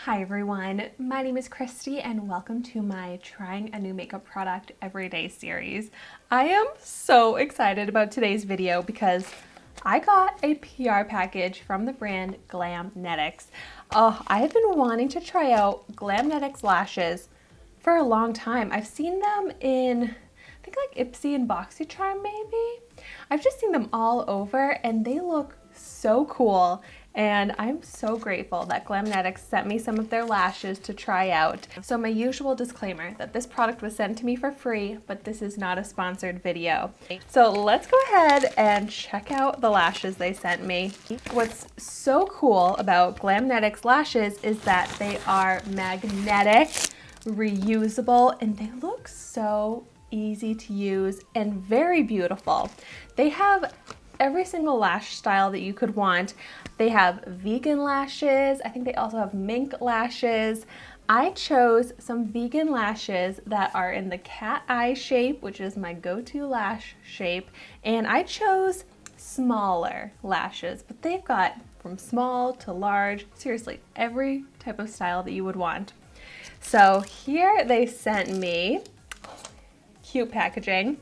Hi everyone, my name is Christy and welcome to my Trying a New Makeup Product Everyday series. I am so excited about today's video because I got a PR package from the brand GLAMNETIC. Oh, I have been wanting to try out GLAMNETIC lashes for a long time. I've seen them in, I think like Ipsy and BoxyCharm maybe. I've just seen them all over and they look so cool. And I'm so grateful that GLAMNETIC sent me some of their lashes to try out. So my usual disclaimer that this product was sent to me for free, but this is not a sponsored video. So let's go ahead and check out the lashes they sent me. What's so cool about GLAMNETIC lashes is that they are magnetic, reusable, and they look so easy to use and very beautiful. They have every single lash style that you could want. They have vegan lashes. I think they also have mink lashes. I chose some vegan lashes that are in the cat eye shape, which is my go-to lash shape. And I chose smaller lashes, but they've got from small to large, seriously, every type of style that you would want. So here they sent me, cute packaging.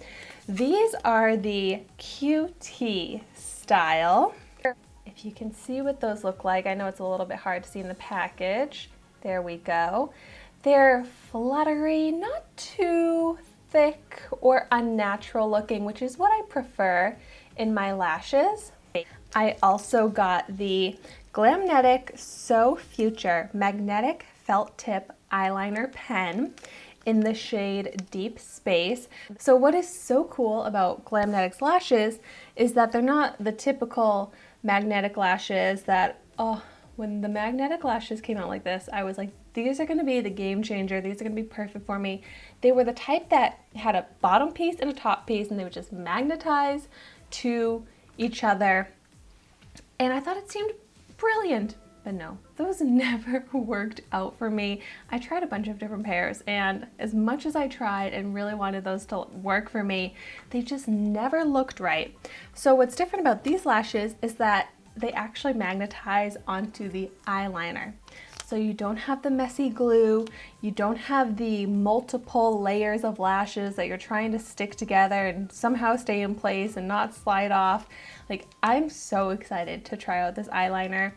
These are the QT style. If you can see what those look like, I know it's a little bit hard to see in the package. There we go. They're fluttery, not too thick or unnatural looking, which is what I prefer in my lashes. I also got the GLAMNETIC So Future Magnetic Felt Tip Eyeliner Pen in the shade Deep Space. So what is so cool about GLAMNETIC lashes is that they're not the typical magnetic lashes that, oh, when the magnetic lashes came out like this, I was like, these are gonna be the game changer. These are gonna be perfect for me. They were the type that had a bottom piece and a top piece and they would just magnetize to each other. And I thought it seemed brilliant. But no, those never worked out for me. I tried a bunch of different pairs, and as much as I tried and really wanted those to work for me, they just never looked right. So what's different about these lashes is that they actually magnetize onto the eyeliner. So you don't have the messy glue, you don't have the multiple layers of lashes that you're trying to stick together and somehow stay in place and not slide off. Like, I'm so excited to try out this eyeliner.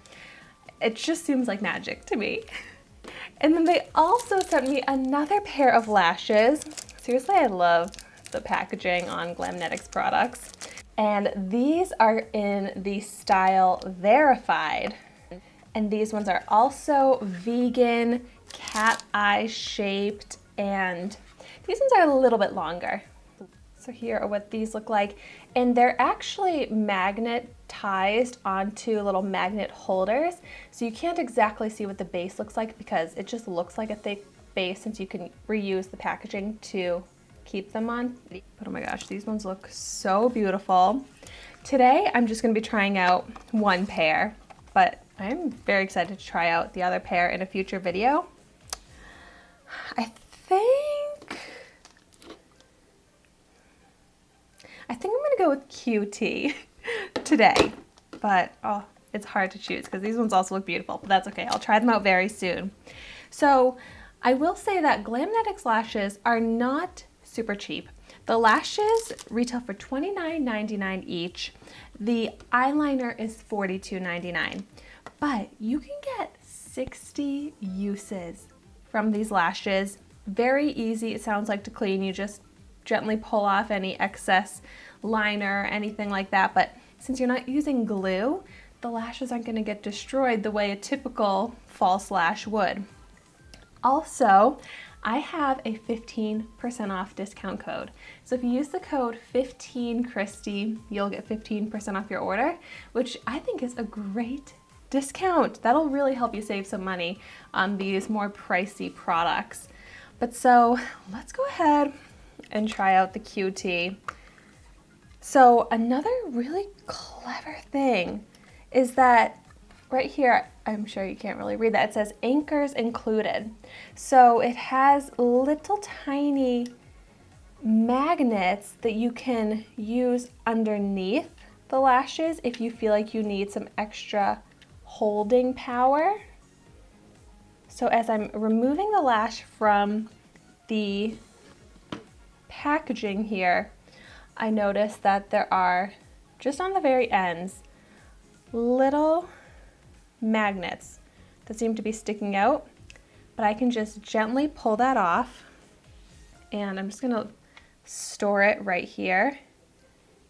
It just seems like magic to me. And then they also sent me another pair of lashes. Seriously, I love the packaging on GLAMNETIC products. And these are in the style Verified. And these ones are also vegan, cat eye shaped, and these ones are a little bit longer. So here are what these look like. And they're actually magnetized onto little magnet holders. So you can't exactly see what the base looks like because it just looks like a thick base since you can reuse the packaging to keep them on. But oh my gosh, these ones look so beautiful. Today, I'm just gonna be trying out one pair, but I'm very excited to try out the other pair in a future video. I think I'm gonna go with QT today, but oh, it's hard to choose because these ones also look beautiful, but that's okay. I'll try them out very soon. So I will say that GLAMNETIC lashes are not super cheap. The lashes retail for $29.99 each. The eyeliner is $42.99, but you can get 60 uses from these lashes. Very easy, it sounds like, to clean. You just gently pull off any excess liner or anything like that, but since you're not using glue, the lashes aren't going to get destroyed the way a typical false lash would. Also, I have a 15% off discount code. So if you use the code 15Christy, you'll get 15% off your order, which I think is a great discount. That'll really help you save some money on these more pricey products. But so let's go ahead and try out the QT. So another really clever thing is that right here, I'm sure you can't really read that, it says anchors included. So it has little tiny magnets that you can use underneath the lashes if you feel like you need some extra holding power. So as I'm removing the lash from the packaging here, I noticed that there are, just on the very ends, little magnets that seem to be sticking out, but I can just gently pull that off, and I'm just gonna store it right here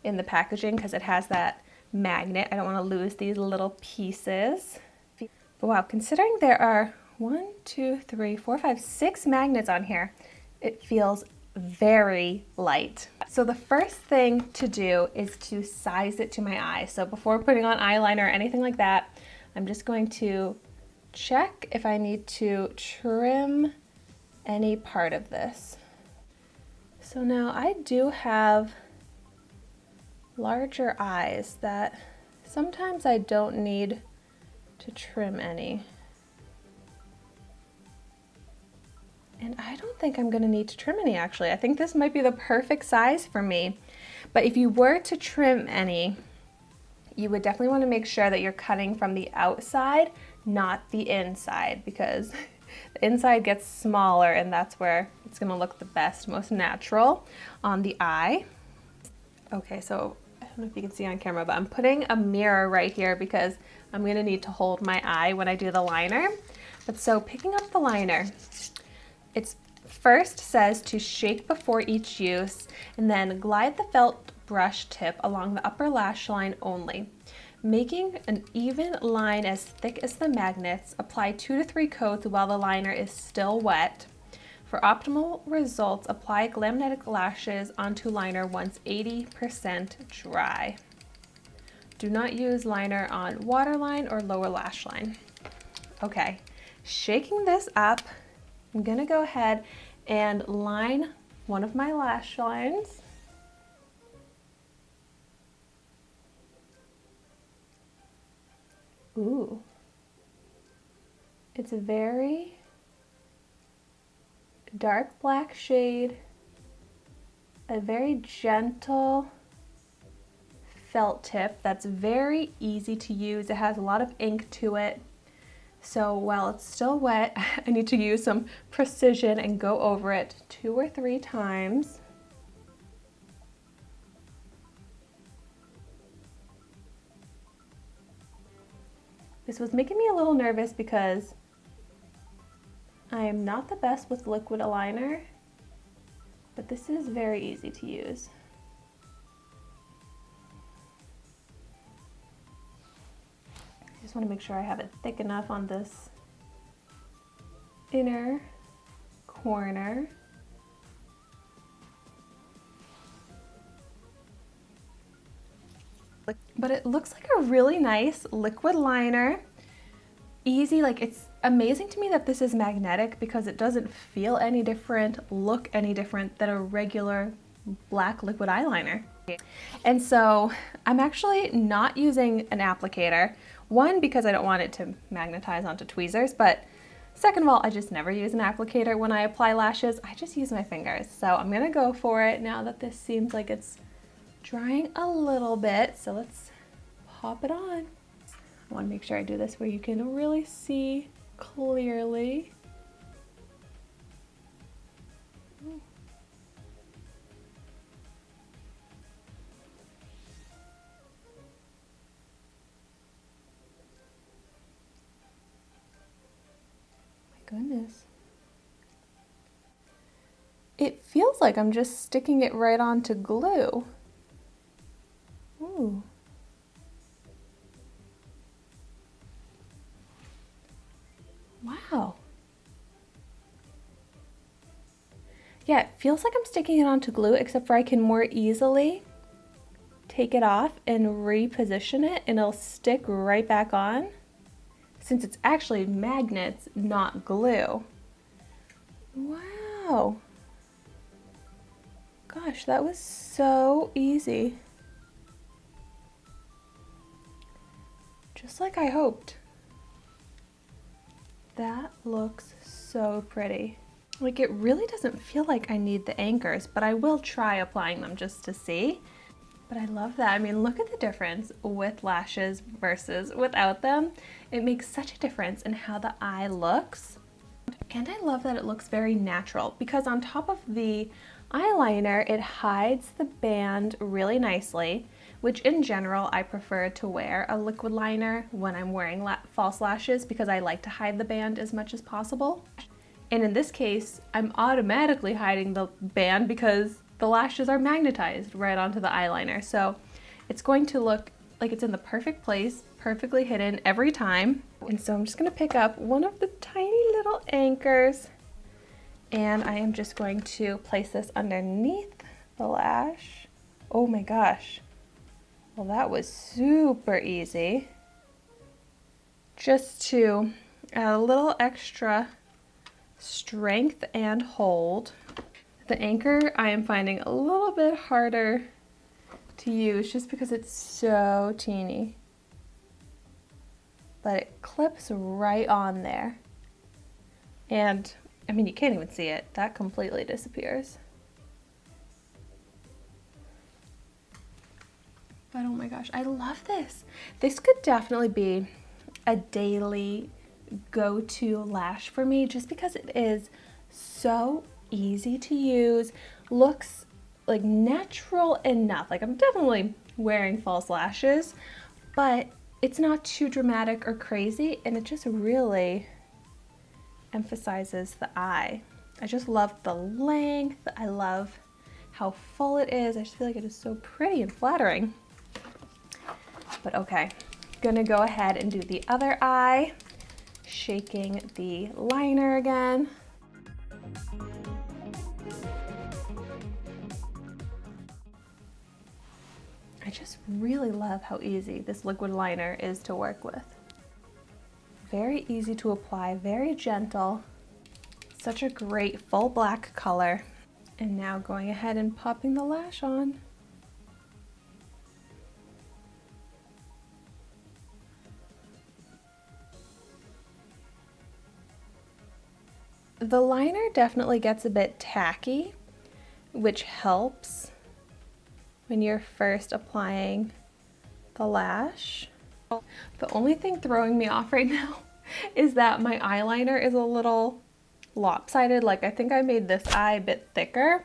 in the packaging because it has that magnet. I don't want to lose these little pieces. But wow, considering there are 1, 2, 3, 4, 5, 6 magnets on here, it feels very light. So the first thing to do is to size it to my eye. So before putting on eyeliner or anything like that, I'm just going to check if I need to trim any part of this. So now I do have larger eyes that sometimes I don't need to trim any. And I don't think I'm gonna need to trim any actually. I think this might be the perfect size for me. But if you were to trim any, you would definitely wanna make sure that you're cutting from the outside, not the inside, because the inside gets smaller and that's where it's gonna look the best, most natural on the eye. Okay, so I don't know if you can see on camera, but I'm putting a mirror right here because I'm gonna need to hold my eye when I do the liner. But so picking up the liner, it first says to shake before each use and then glide the felt brush tip along the upper lash line only. Making an even line as thick as the magnets, apply 2 to 3 coats while the liner is still wet. For optimal results, apply GLAMNETIC lashes onto liner once 80% dry. Do not use liner on waterline or lower lash line. Okay, shaking this up, I'm gonna go ahead and line one of my lash lines. Ooh, it's a very dark black shade, a very gentle felt tip that's very easy to use. It has a lot of ink to it. So while it's still wet, I need to use some precision and go over it 2 or 3 times. This was making me a little nervous because I am not the best with liquid aligner, but this is very easy to use. I just want to make sure I have it thick enough on this inner corner. But it looks like a really nice liquid liner. Easy, like it's amazing to me that this is magnetic because it doesn't feel any different, look any different than a regular black liquid eyeliner. And so I'm actually not using an applicator. One, because I don't want it to magnetize onto tweezers, but second of all, I just never use an applicator when I apply lashes. I just use my fingers. So I'm gonna go for it now that this seems like it's drying a little bit. So let's pop it on. I want to make sure I do this where you can really see clearly. My goodness. It feels like I'm just sticking it right onto glue. Ooh. Wow. Yeah, it feels like I'm sticking it onto glue, except for I can more easily take it off and reposition it and it'll stick right back on, since it's actually magnets, not glue. Wow. Gosh, that was so easy. Just like I hoped. That looks so pretty. Like, it really doesn't feel like I need the anchors, but I will try applying them just to see. But I love that. I mean, look at the difference with lashes versus without them. It makes such a difference in how the eye looks. And I love that it looks very natural because on top of the eyeliner, it hides the band really nicely, which in general, I prefer to wear a liquid liner when I'm wearing false lashes because I like to hide the band as much as possible. And in this case, I'm automatically hiding the band because the lashes are magnetized right onto the eyeliner. So it's going to look like it's in the perfect place, perfectly hidden every time. And so I'm just gonna pick up one of the tiny little anchors and I am just going to place this underneath the lash. Oh my gosh. Well, that was super easy. Just to add a little extra strength and hold. The anchor I am finding a little bit harder to use just because it's so teeny. But it clips right on there. And I mean, you can't even see it. That completely disappears. But oh my gosh, I love this. This could definitely be a daily go-to lash for me just because it is so easy to use, looks like natural enough. Like I'm definitely wearing false lashes, but it's not too dramatic or crazy, and it just really emphasizes the eye. I just love the length. I love how full it is. I just feel like it is so pretty and flattering. But okay, gonna go ahead and do the other eye, shaking the liner again. I just really love how easy this liquid liner is to work with. Very easy to apply, very gentle. Such a great full black color. And now going ahead and popping the lash on. The liner definitely gets a bit tacky, which helps when you're first applying the lash. The only thing throwing me off right now is that my eyeliner is a little lopsided. Like I think I made this eye a bit thicker,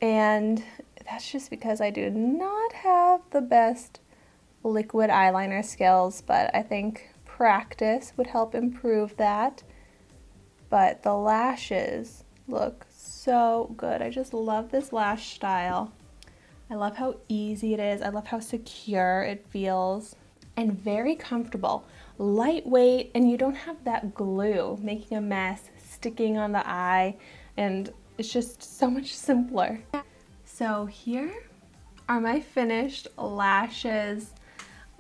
and that's just because I do not have the best liquid eyeliner skills, but I think practice would help improve that. But the lashes look so good. I just love this lash style. I love how easy it is. I love how secure it feels and very comfortable. Lightweight, and you don't have that glue making a mess, sticking on the eye, and it's just so much simpler. So here are my finished lashes.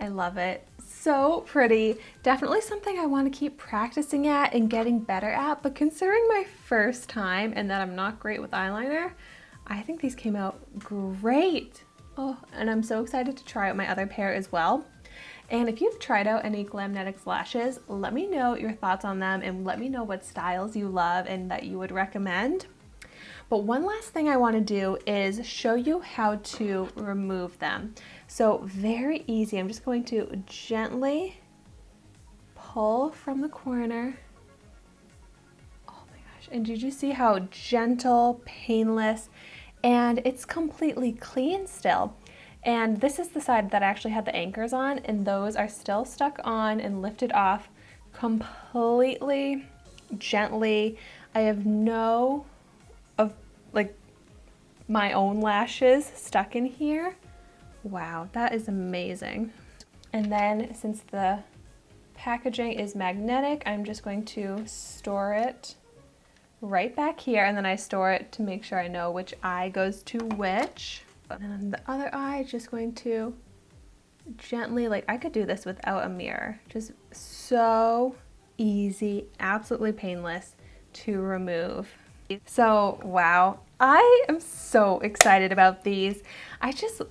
I love it. So pretty. Definitely something I want to keep practicing at and getting better at, but considering my first time and that I'm not great with eyeliner, I think these came out great. Oh, and I'm so excited to try out my other pair as well. And if you've tried out any GLAMNETIC lashes, let me know your thoughts on them and let me know what styles you love and that you would recommend. But one last thing I want to do is show you how to remove them. So very easy. I'm just going to gently pull from the corner. Oh my gosh. And did you see how gentle, painless, and it's completely clean still. And this is the side that I actually had the anchors on, and those are still stuck on and lifted off completely gently. I have no of like my own lashes stuck in here. Wow, that is amazing. And then since the packaging is magnetic, I'm just going to store it right back here, and then I store it to make sure I know which eye goes to which. And then the other eye, just going to gently, like I could do this without a mirror, just so easy, absolutely painless to remove. So wow, I am so excited about these. I just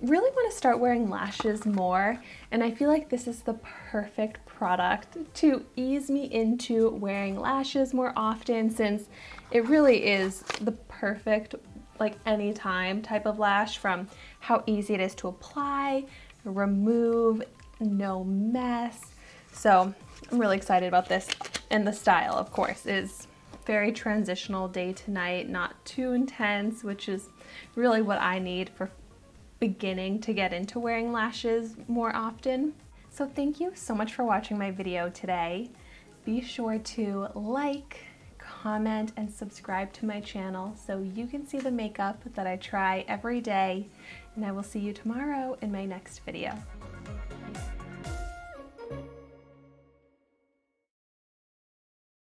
really want to start wearing lashes more, and I feel like this is the perfect product to ease me into wearing lashes more often, since it really is the perfect like anytime type of lash, from how easy it is to apply, remove, no mess. So I'm really excited about this. And the style, of course, is very transitional, day to night, not too intense, which is really what I need for beginning to get into wearing lashes more often. So thank you so much for watching my video today. Be sure to like, comment, and subscribe to my channel so you can see the makeup that I try every day. And I will see you tomorrow in my next video.